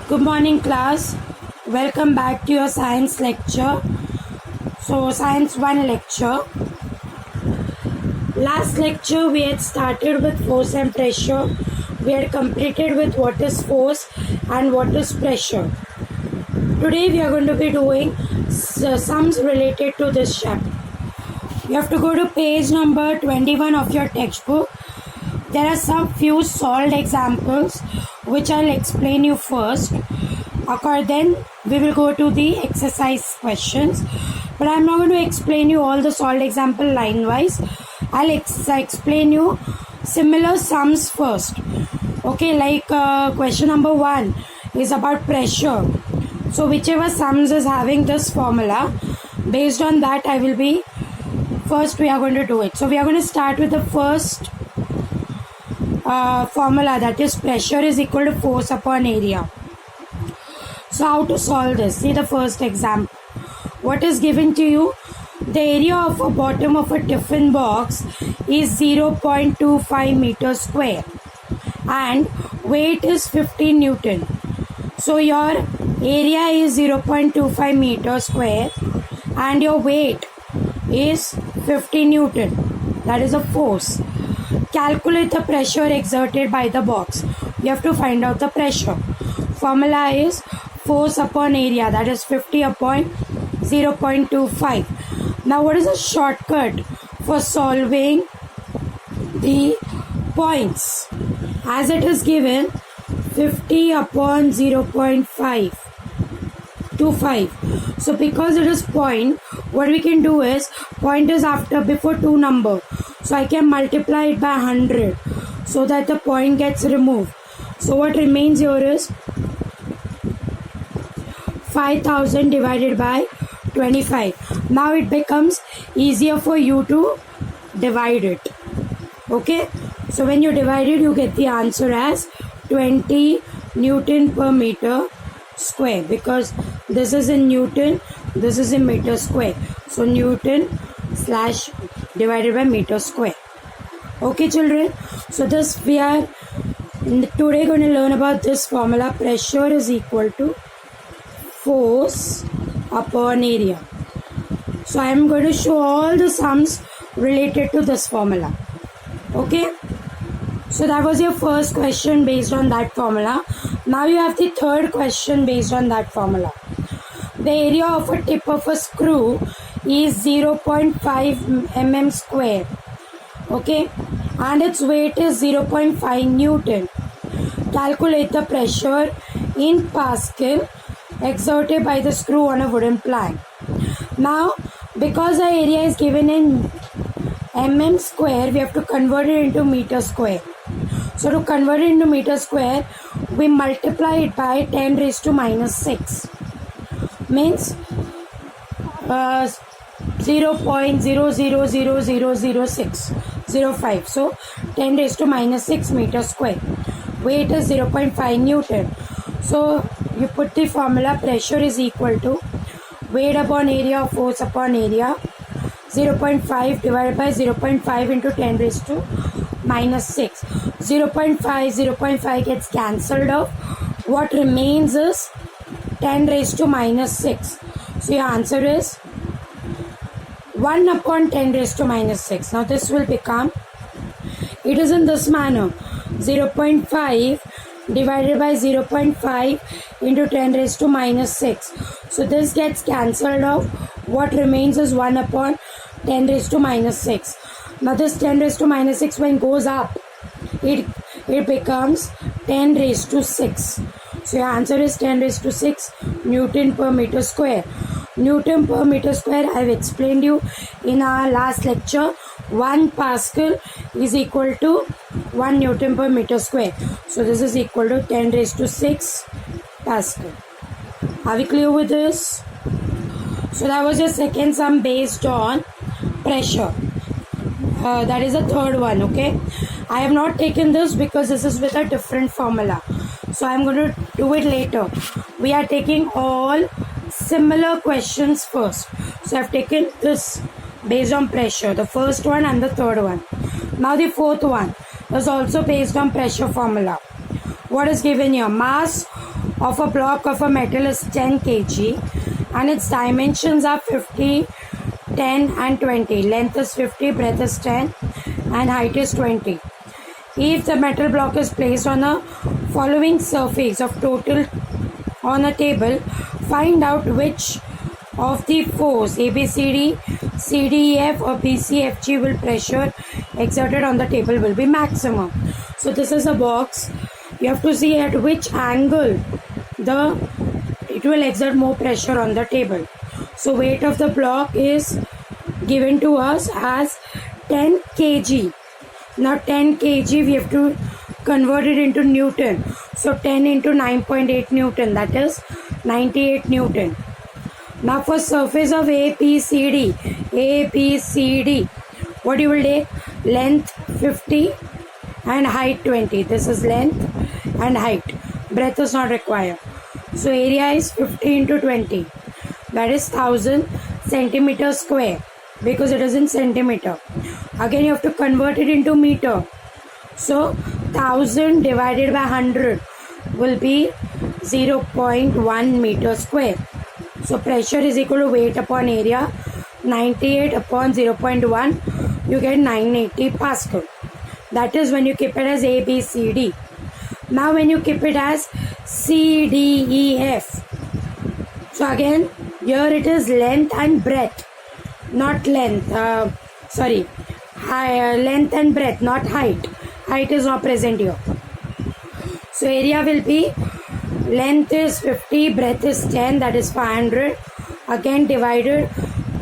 Good morning, class. Welcome back to your science lecture. So, science 1 lecture. Last lecture we had started with force and pressure. We had completed with what is force and what is pressure. Today we are going to be doing sums related to this chapter. You have to go to page number 21 of your textbook. There are some few solved examples which I'll explain you first. Then we will go to the exercise questions. But I'm not going to explain you all the solved example line wise. I'll explain you similar sums first. Okay, like question number 1 is about pressure. So whichever sums is having this formula, based on that I will be, first we are going to do it. So we are going to start with the first formula, that is pressure is equal to force upon area. So how to solve this? See the first example. What is given to you? The area of a bottom of a tiffin box is 0.25 meters square and weight is 15 Newton. So your area is 0.25 meters square and your weight is 50 Newton. That is a force. Calculate the pressure exerted by the box. You have to find out the pressure. Formula is force upon area, that is 50 upon 0.25. Now what is a shortcut for solving the points? As it is given 50 upon 0.525. So because it is point, what we can do is, point is before two number. So I can multiply it by 100 so that the point gets removed. So what remains here is 5000 divided by 25. Now it becomes easier for you to divide it. Okay. So when you divide it, you get the answer as 20 Newton per meter square, because this is in Newton, this is in meter square. So Newton slash divided by meter square. Okay children, so this we are today going to learn about this formula. Pressure is equal to force upon area. So I am going to show all the sums related to this formula. Okay, so that was your first question based on that formula. Now you have the third question based on that formula. The area of a tip of a screw is 0.5 mm square. Okay, and its weight is 0.5 Newton. Calculate the pressure in Pascal exerted by the screw on a wooden plank. Now because the area is given in mm square, we have to convert it into meter square. So to convert it into meter square, we multiply it by 10 raised to minus 6. Means 0.00000605. So 10 raised to minus 6 meter square. Weight is 0.5 Newton. So you put the formula, pressure is equal to weight upon area, force upon area, 0.5 divided by 0.5 into 10 raised to minus 6. 0.5 gets cancelled off. What remains is 10 raised to minus 6. So your answer is 1 upon 10 raised to minus 6. Now this will become, it is in this manner, 0.5 divided by 0.5 into 10 raised to minus 6. So this gets cancelled off. What remains is 1 upon 10 raised to minus 6. Now this 10 raised to minus 6 when goes up, it becomes 10 raised to 6. So your answer is 10 raised to 6 Newton per meter square. Newton per meter square, I have explained you in our last lecture. 1 Pascal is equal to 1 Newton per meter square. So this is equal to 10 raised to 6 Pascal. Are we clear with this? So that was your second sum based on pressure. That is the third one. Okay, I have not taken this because this is with a different formula. So I am going to do it later. We are taking all similar questions first. So I have taken this based on pressure, the first one and the third one. Now the fourth one is also based on pressure formula. What is given here? Mass of a block of a metal is 10 kg and its dimensions are 50, 10 and 20. Length is 50, breadth is 10 and height is 20. If the metal block is placed on a following surface of total on a table, find out which of the force ABCD, CDEF or BCFG will pressure exerted on the table will be maximum. So this is a box. You have to see at which angle it will exert more pressure on the table. So weight of the block is given to us as 10 kg. Now 10 kg we have to convert it into Newton. So 10 into 9.8 Newton, that is 98 Newton. Now for surface of ABCD, what you will take? Length 50 and height 20. This is length and height. Breadth is not required. So area is 50 into 20. That is 1000 centimeters square because it is in centimeter. Again you have to convert it into meter. So 1000 divided by 100 will be 0.1 meter square. So pressure is equal to weight upon area. 98 upon 0.1, you get 980 Pascal. That is when you keep it as ABCD. Now when you keep it as CDEF. So again, here it is length and breadth, not length. Length and breadth, not height. Height is not present here. So area will be length is 50, breadth is 10, that is 500. Again divided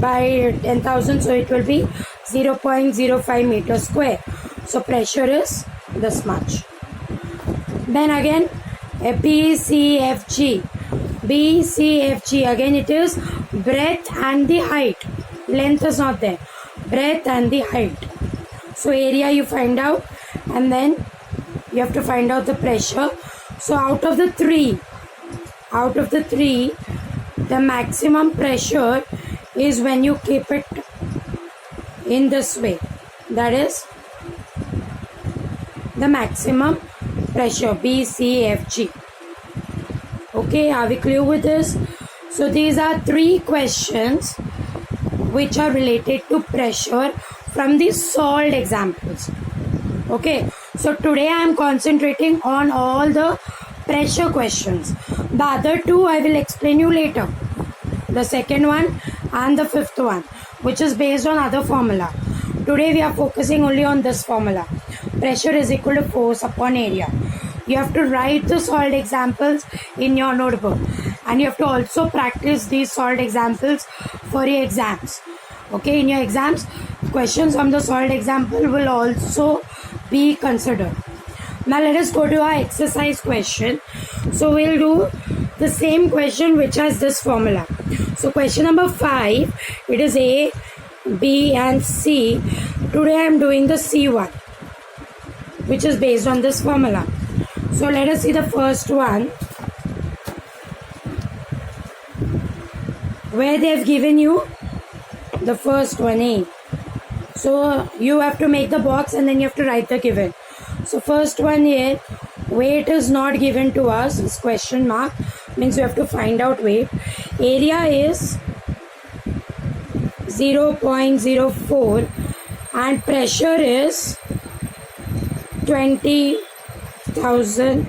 by 10,000, so it will be 0.05 meter square. So pressure is this much. Then again BCFG. Again it is breadth and the height. Length is not there. Breadth and the height. So area you find out and then you have to find out the pressure. So out of the three, the maximum pressure is when you keep it in this way. That is the maximum pressure, BCFG. Okay, are we clear with this? So these are 3 questions which are related to pressure from the solved examples. Okay, so today I am concentrating on all the pressure questions. The other 2 I will explain you later. The second one and the 5th one, which is based on other formula. Today we are focusing only on this formula. Pressure is equal to force upon area. You have to write the solved examples in your notebook and you have to also practice these solved examples for your exams. Okay, in your exams, questions from the solved example will also be considered. Now let us go to our exercise question. So we'll do the same question which has this formula. So question number 5, it is A, B and C. Today I am doing the C one, which is based on this formula. So let us see the first one, where they have given you the first one, A. So you have to make the box and then you have to write the given. So first one here, weight is not given to us, it's question mark, means you have to find out weight. Area is 0.04 and pressure is 20,000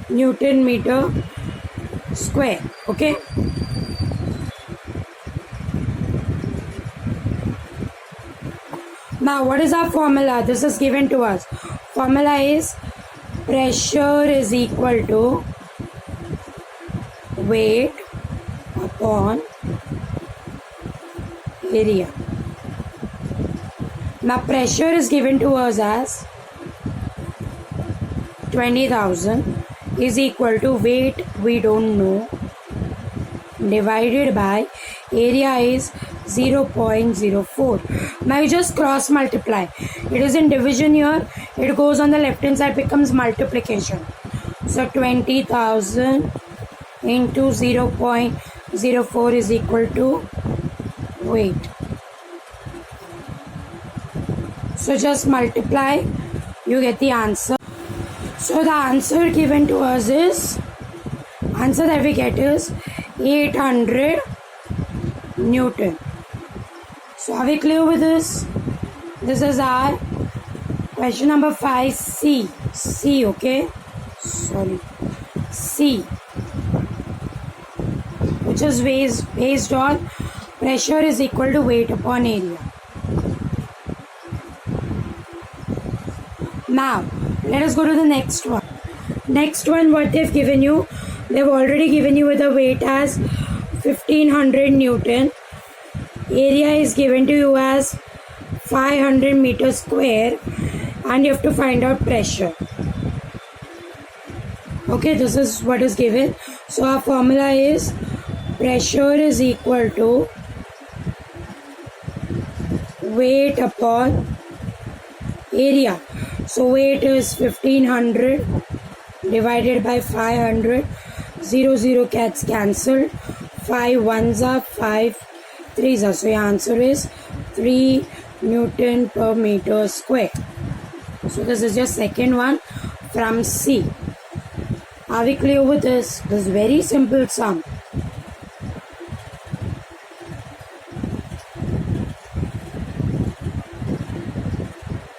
Newton meter square. Okay. Now what is our formula? This is given to us. Formula is pressure is equal to weight upon area. Now pressure is given to us as 20,000 is equal to weight we don't know divided by area is 0.04. Now you just cross multiply. It is in division here. It goes on the left hand side, becomes multiplication. So 20,000 into 0.04 is equal to weight. So just multiply, you get the answer. So the answer given to us is Answer that we get is 800 Newton. So are we clear with this? This is our question number 5, C. C, okay? Sorry. C. Which is based on pressure is equal to weight upon area. Now, let us go to the next one. Next one, what they've given you, they've already given you with the weight as 1500 Newton. Area is given to you as 500 meters square, and you have to find out pressure. Okay, this is what is given. So our formula is pressure is equal to weight upon area. So weight is 1500 divided by 500. 0 gets cancelled. 5 ones are 5 threes are. So your answer is 3 Newton per meter square. So this is your second one from C. Are we clear with this? This is very simple sum.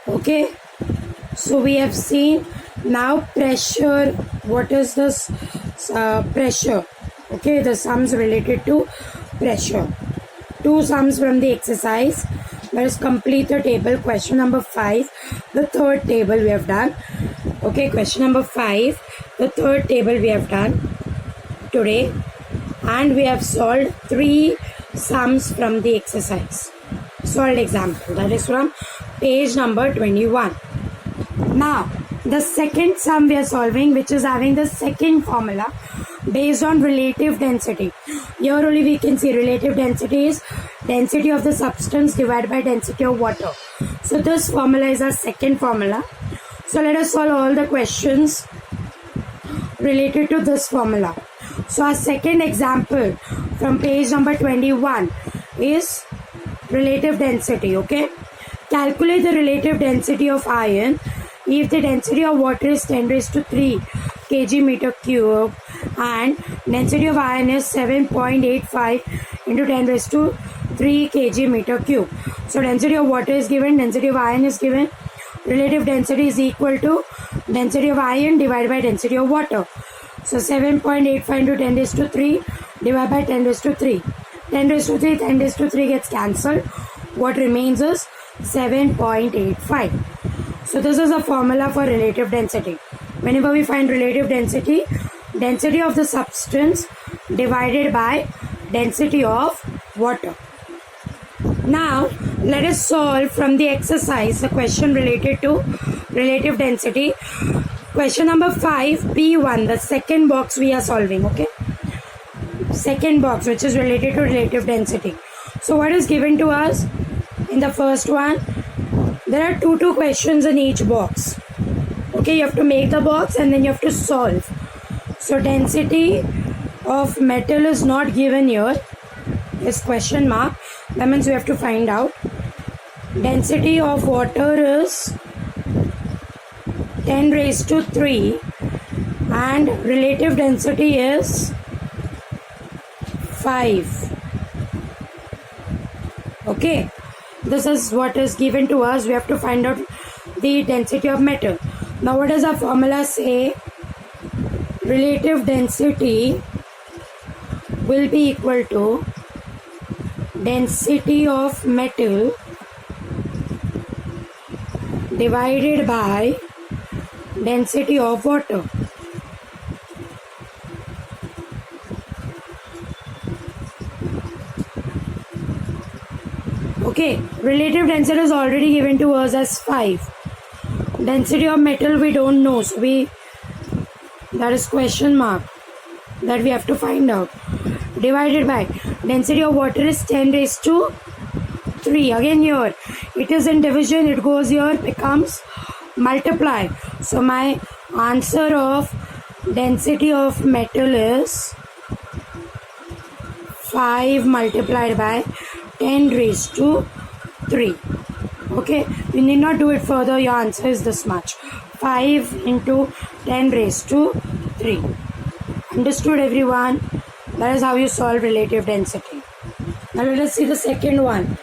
Okay, so we have seen now pressure. What is this pressure? Okay, the sums related to pressure. 2 sums from the exercise. Let us complete the table. Question number 5, the third table we have done. Okay, question number 5, the third table we have done today, and we have solved 3 sums from the exercise. Solved example, that is from page number 21. Now, the second sum we are solving, which is having the second formula based on relative density. Here only we can see relative density is density of the substance divided by density of water. So this formula is our second formula. So let us solve all the questions related to this formula. So our second example from page number 21 is relative density. Okay, calculate the relative density of iron if the density of water is 10 raised to 3 kg meter cube and density of iron is 7.85 into 10 raised to 3 kg meter cube. So density of water is given, density of iron is given. Relative density is equal to density of iron divided by density of water. So 7.85 into 10 raised to 3 divided by 10 raised to 3. 10 raised to 3, 10 raised to 3 gets cancelled. What remains is 7.85. So this is a formula for relative density. Whenever we find relative density, density of the substance divided by density of water. Now, let us solve from the exercise the question related to relative density. Question number 5, P1, the second box we are solving, okay? Second box, which is related to relative density. So what is given to us in the first one? There are two questions in each box. Okay, you have to make the box and then you have to solve. So density of metal is not given here. Is question mark. That means we have to find out. Density of water is 10 raised to 3 and relative density is 5. Okay, this is what is given to us. We have to find out the density of metal. Now what does our formula say? Relative density will be equal to density of metal divided by density of water. Okay, relative density is already given to us as 5. Density of metal we don't know, so that is question mark that we have to find out. Divided by density of water is 10 raised to 3. Again here it is in division, it goes here, becomes multiply. So my answer of density of metal is 5 multiplied by 10 raised to 3. Okay, you need not do it further. Your answer is this much. 5 into 10 raised to 3. Understood, everyone? That is how you solve relative density. Now let us see the second one.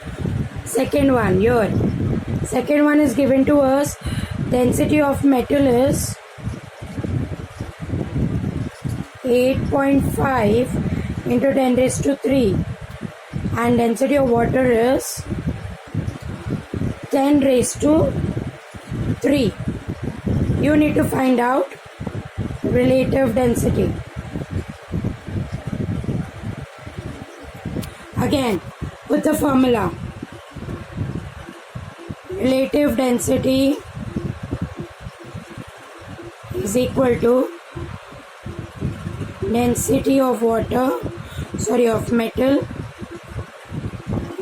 Second one here. Second one is given to us. Density of metal is 8.5 into 10 raised to 3 and density of water is 10 raised to 3. You need to find out relative density. Again, with the formula. Relative density is equal to density of metal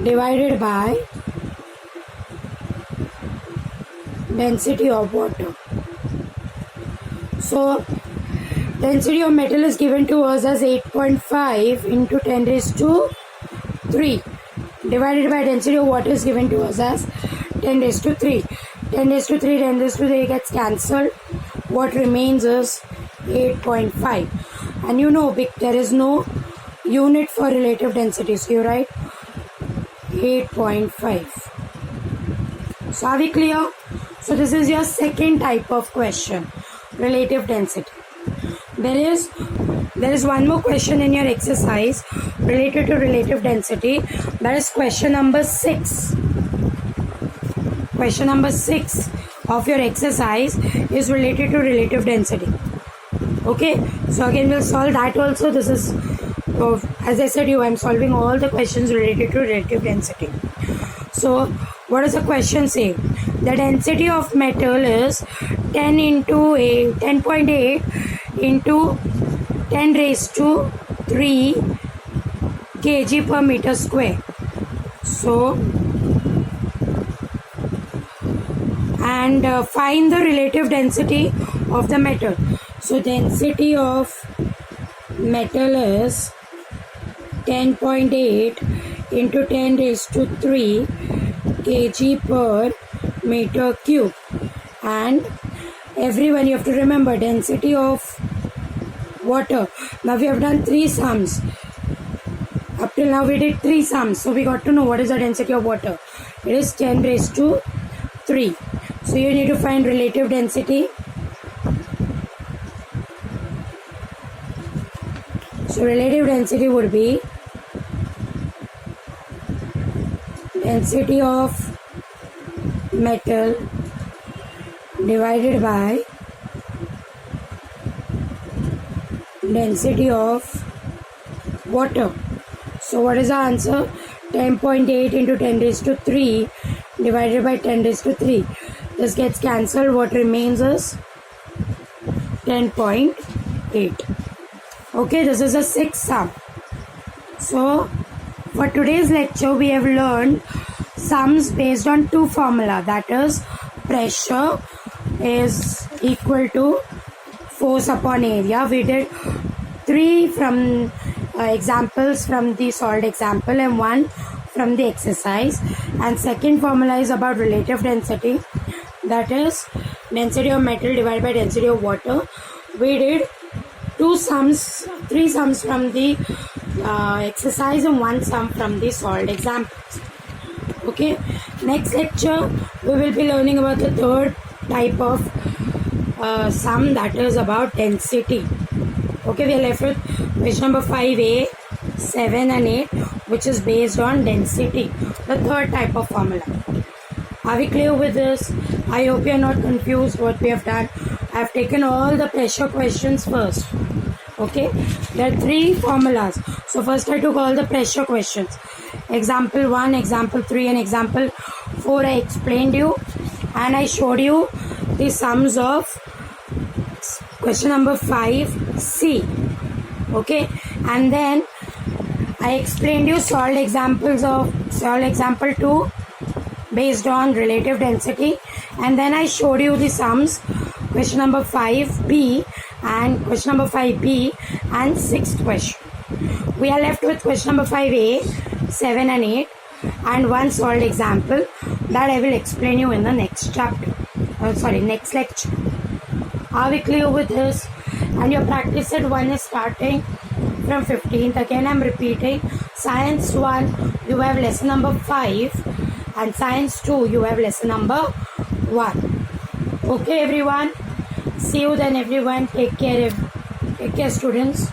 divided by density of water. So density of metal is given to us as 8.5 into 10 raised to 3 divided by density of water is given to us as 10 raised to 3. 10 raised to 3, 10 raised to 3 gets cancelled. What remains is 8.5. And you know there is no unit for relative density. So you write 8.5. So are we clear? So this is your second type of question, relative density. There is one more question in your exercise related to relative density. That is question number 6. Question number 6 of your exercise is related to relative density. Okay, so again we'll solve that also. This is, as I said, I'm solving all the questions related to relative density. So what does the question say? The density of metal is 10.8 into 10 raised to 3 kg per meter square. So and find the relative density of the metal. So density of metal is 10.8 into 10 raised to 3 kg per meter cube. And everyone, you have to remember density of water. Now we have done 3 sums. Up till now we did 3 sums. So we got to know what is the density of water. It is 10 raised to 3. So you need to find relative density. So relative density would be density of metal divided by density of water. So what is the answer? 10.8 into 10 raised to 3 divided by 10 raised to 3. This gets cancelled. What remains is 10.8. Okay, this is a 6th sum. So for today's lecture we have learned sums based on 2 formula, that is pressure is equal to force upon area. We did 3 from examples from the solved example and 1 from the exercise, and second formula is about relative density, that is density of metal divided by density of water. We did 3 sums from the exercise and 1 sum from the solved examples. Okay, next lecture we will be learning about the third type of sum, that is about density. Okay, we are left with question number 5a, 7 and 8, which is based on density, the third type of formula. Are we clear with this? I hope you are not confused what we have done. I have taken all the pressure questions first. Okay, there are 3 formulas. So first I took all the pressure questions. Example 1, example 3 and example 4 I explained you, and I showed you the sums of question number 5C. Okay, and then I explained you solved example 2 based on relative density, and then I showed you the sums question number 5B and question number 5B and 6th question. We are left with question number 5A, 7 and 8 and 1 solved example that I will explain you in the next chapter. Next lecture. Are we clear with this? and your practice set 1 is starting from 15th. Again I'm repeating, science 1 you have lesson number 5 and science 2 you have lesson number 1. Okay everyone, see you then everyone. Take care students.